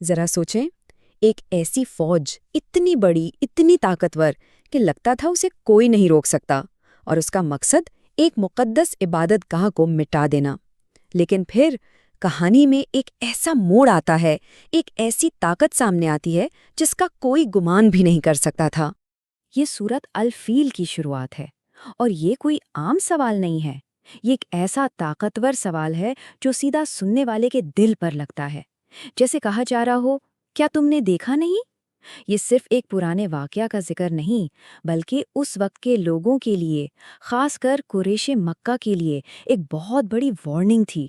ذرا سوچیں، ایک ایسی فوج اتنی بڑی، اتنی طاقتور کہ لگتا تھا اسے کوئی نہیں روک سکتا، اور اس کا مقصد ایک مقدس عبادت گاہ کو مٹا دینا۔ لیکن پھر کہانی میں ایک ایسا موڑ آتا ہے، ایک ایسی طاقت سامنے آتی ہے جس کا کوئی گمان بھی نہیں کر سکتا تھا۔ یہ سورت الفیل کی شروعات ہے، اور یہ کوئی عام سوال نہیں ہے۔ یہ ایک ایسا طاقتور سوال ہے جو سیدھا سننے والے کے دل پر لگتا ہے، جیسے کہا جا رہا ہو، کیا تم نے دیکھا نہیں؟ یہ صرف ایک پرانے واقعہ کا ذکر نہیں، بلکہ اس وقت کے لوگوں کے لیے، خاص کر قریش مکہ کے لیے، ایک بہت بڑی وارننگ تھی۔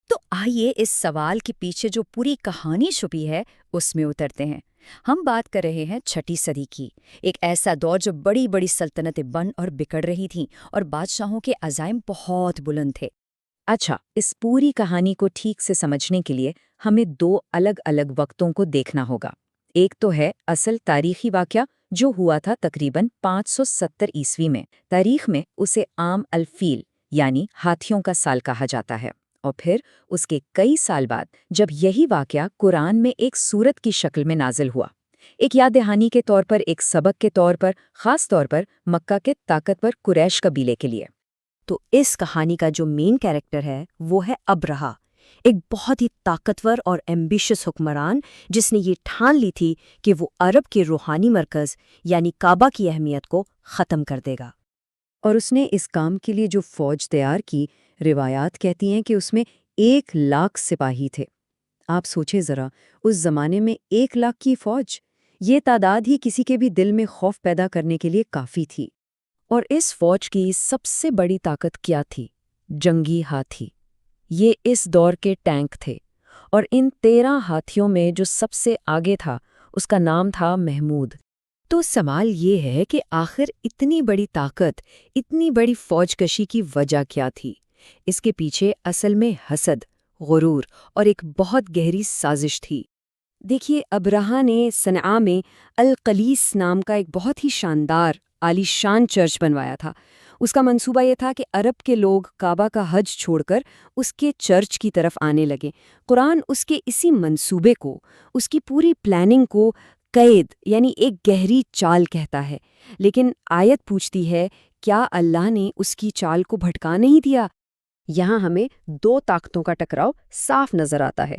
تو آئیے اس سوال کے پیچھے جو پوری کہانی چھپی ہے اس میں اترتے ہیں۔ ہم بات کر رہے ہیں 6 صدی کی، ایک ایسا دور جو بڑی بڑی سلطنتیں بن اور بکڑ رہی تھیں، اور بادشاہوں کے عزائم بہت بلند تھے۔ اچھا، اس پوری کہانی کو ٹھیک سے سمجھنے کے لیے ہمیں 2 الگ الگ وقتوں کو دیکھنا ہوگا۔ ایک تو ہے اصل تاریخی واقعہ جو ہوا تھا تقریباً 570 عیسوی میں۔ تاریخ میں اسے عام الفیل یعنی ہاتھیوں کا سال کہا جاتا ہے، اور پھر اس کے کئی سال بعد جب یہی واقعہ قرآن میں ایک سورت کی شکل میں نازل ہوا، ایک یاد دہانی کے طور پر، ایک سبق کے طور پر، خاص طور پر مکہ کے طاقتور قریش قبیلے کے لیے۔ تو اس کہانی کا جو مین کیریکٹر ہے وہ ہے ابرہہ، ایک بہت ہی طاقتور اور ایمبیشس حکمران جس نے یہ ٹھان لی تھی کہ وہ عرب کے روحانی مرکز یعنی کعبہ کی اہمیت کو ختم کر دے گا۔ اور اس نے اس کام کے لیے جو فوج تیار کی، روایات کہتی ہیں کہ اس میں 1,00,000 سپاہی تھے۔ آپ سوچیں ذرا، اس زمانے میں 1,00,000 کی فوج، یہ تعداد ہی کسی کے بھی دل میں خوف پیدا کرنے کے لیے کافی تھی۔ اور اس فوج کی سب سے بڑی طاقت کیا تھی؟ جنگی ہاتھی۔ یہ اس دور کے ٹینک تھے، اور ان 13 ہاتھیوں میں جو سب سے آگے تھا اس کا نام تھا محمود۔ تو سوال یہ ہے کہ آخر اتنی بڑی طاقت، اتنی بڑی فوج کشی کی وجہ کیا تھی؟ اس کے پیچھے اصل میں حسد، غرور اور ایک بہت گہری سازش تھی۔ دیکھیے، ابرہہ نے صنعاء میں القلیس نام کا ایک بہت ہی شاندار عالی شان چرچ بنوایا تھا۔ اس کا منصوبہ یہ تھا کہ عرب کے لوگ کعبہ کا حج چھوڑ کر اس کے چرچ کی طرف آنے لگے۔ قرآن اس کے اسی منصوبے کو، اس کی پوری پلاننگ کو قید یعنی ایک گہری چال کہتا ہے۔ لیکن آیت پوچھتی ہے، کیا اللہ نے اس کی چال کو بھٹکا نہیں دیا؟ یہاں ہمیں 2 طاقتوں کا ٹکراؤ صاف نظر آتا ہے۔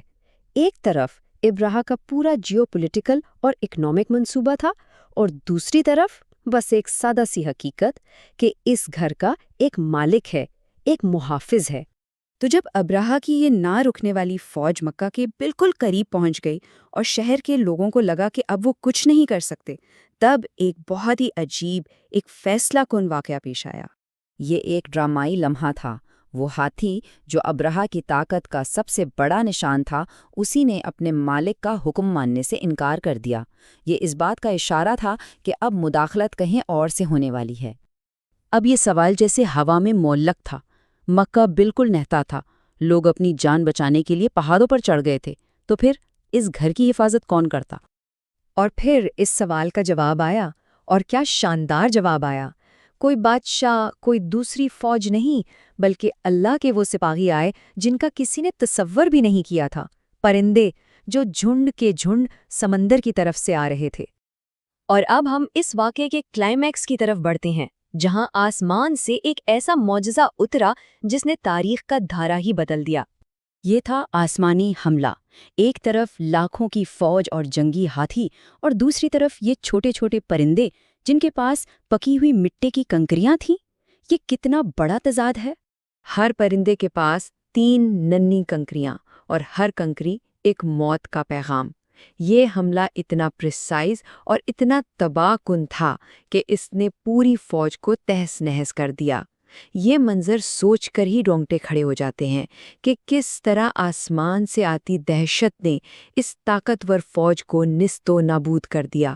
ایک طرف ابرہہ کا پورا جیو پولیٹیکل اور اکنامک منصوبہ تھا، اور دوسری طرف بس ایک سادہ سی حقیقت کہ اس گھر کا ایک مالک ہے، ایک محافظ ہے۔ تو جب ابرہہ کی یہ نہ رکنے والی فوج مکہ کے بالکل قریب پہنچ گئی اور شہر کے لوگوں کو لگا کہ اب وہ کچھ نہیں کر سکتے، تب ایک بہت ہی عجیب، ایک فیصلہ کن واقعہ پیش آیا۔ یہ ایک ڈرامائی لمحہ تھا۔ وہ ہاتھی جو ابرہہ کی طاقت کا سب سے بڑا نشان تھا، اسی نے اپنے مالک کا حکم ماننے سے انکار کر دیا۔ یہ اس بات کا اشارہ تھا کہ اب مداخلت کہیں اور سے ہونے والی ہے۔ اب یہ سوال جیسے ہوا میں معلق تھا۔ مکہ بالکل نہتا تھا، لوگ اپنی جان بچانے کے لیے پہاڑوں پر چڑھ گئے تھے، تو پھر اس گھر کی حفاظت کون کرتا؟ اور پھر اس سوال کا جواب آیا، اور کیا شاندار جواب آیا۔ کوئی بادشاہ، کوئی دوسری فوج نہیں، بلکہ اللہ کے وہ سپاہی آئے جن کا کسی نے تصور بھی نہیں کیا تھا، پرندے جو جھنڈ کے جھنڈ سمندر کی طرف سے آ رہے تھے۔ اور اب ہم اس واقعے کے کلائمیکس کی طرف بڑھتے ہیں، جہاں آسمان سے ایک ایسا معجزہ اترا جس نے تاریخ کا دھارا ہی بدل دیا۔ یہ تھا آسمانی حملہ۔ ایک طرف لاکھوں کی فوج اور جنگی ہاتھی، اور دوسری طرف یہ چھوٹے چھوٹے پرندے جن کے پاس پکی ہوئی مٹی کی کنکریاں تھیں۔ یہ کتنا بڑا تضاد ہے! ہر پرندے کے پاس 3 ننھی کنکریاں، اور ہر کنکری ایک موت کا پیغام۔ یہ حملہ اتنا پریسائز اور اتنا تباہ کن تھا کہ اس نے پوری فوج کو تہس نہس کر دیا۔ یہ منظر سوچ کر ہی رونگٹے کھڑے ہو جاتے ہیں کہ کس طرح آسمان سے آتی دہشت نے اس طاقتور فوج کو نیست و نابود کر دیا۔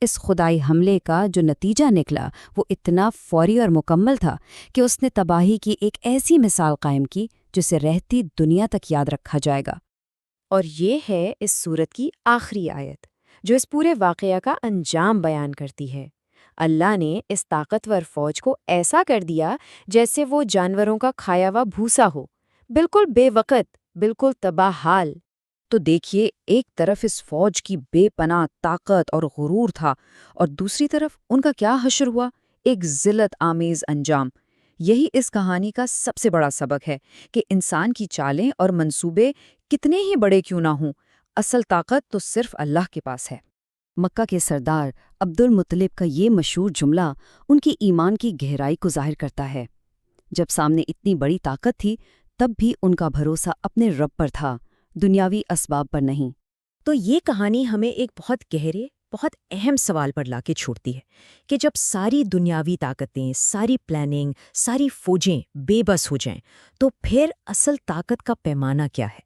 اس خدائی حملے کا جو نتیجہ نکلا وہ اتنا فوری اور مکمل تھا کہ اس نے تباہی کی ایک ایسی مثال قائم کی جسے رہتی دنیا تک یاد رکھا جائے گا۔ اور یہ ہے اس سورت کی آخری آیت، جو اس پورے واقعہ کا انجام بیان کرتی ہے۔ اللہ نے اس طاقتور فوج کو ایسا کر دیا جیسے وہ جانوروں کا کھایا ہوا بھوسا ہو، بالکل بے وقت، بالکل تباہ حال۔ تو دیکھیے، ایک طرف اس فوج کی بے پناہ طاقت اور غرور تھا، اور دوسری طرف ان کا کیا حشر ہوا، ایک ذلت آمیز انجام۔ یہی اس کہانی کا سب سے بڑا سبق ہے کہ انسان کی چالیں اور منصوبے کتنے ہی بڑے کیوں نہ ہوں، اصل طاقت تو صرف اللہ کے پاس ہے۔ مکہ کے سردار عبد المطلب کا یہ مشہور جملہ ان کی ایمان کی گہرائی کو ظاہر کرتا ہے۔ جب سامنے اتنی بڑی طاقت تھی، تب بھی ان کا بھروسہ اپنے رب پر تھا، دنیاوی اسباب پر نہیں۔ تو یہ کہانی ہمیں ایک بہت گہرے، بہت اہم سوال پر لا کے چھوڑتی ہے کہ جب ساری دنیاوی طاقتیں، ساری پلاننگ، ساری فوجیں بے بس ہو جائیں، تو پھر اصل طاقت کا پیمانہ کیا ہے؟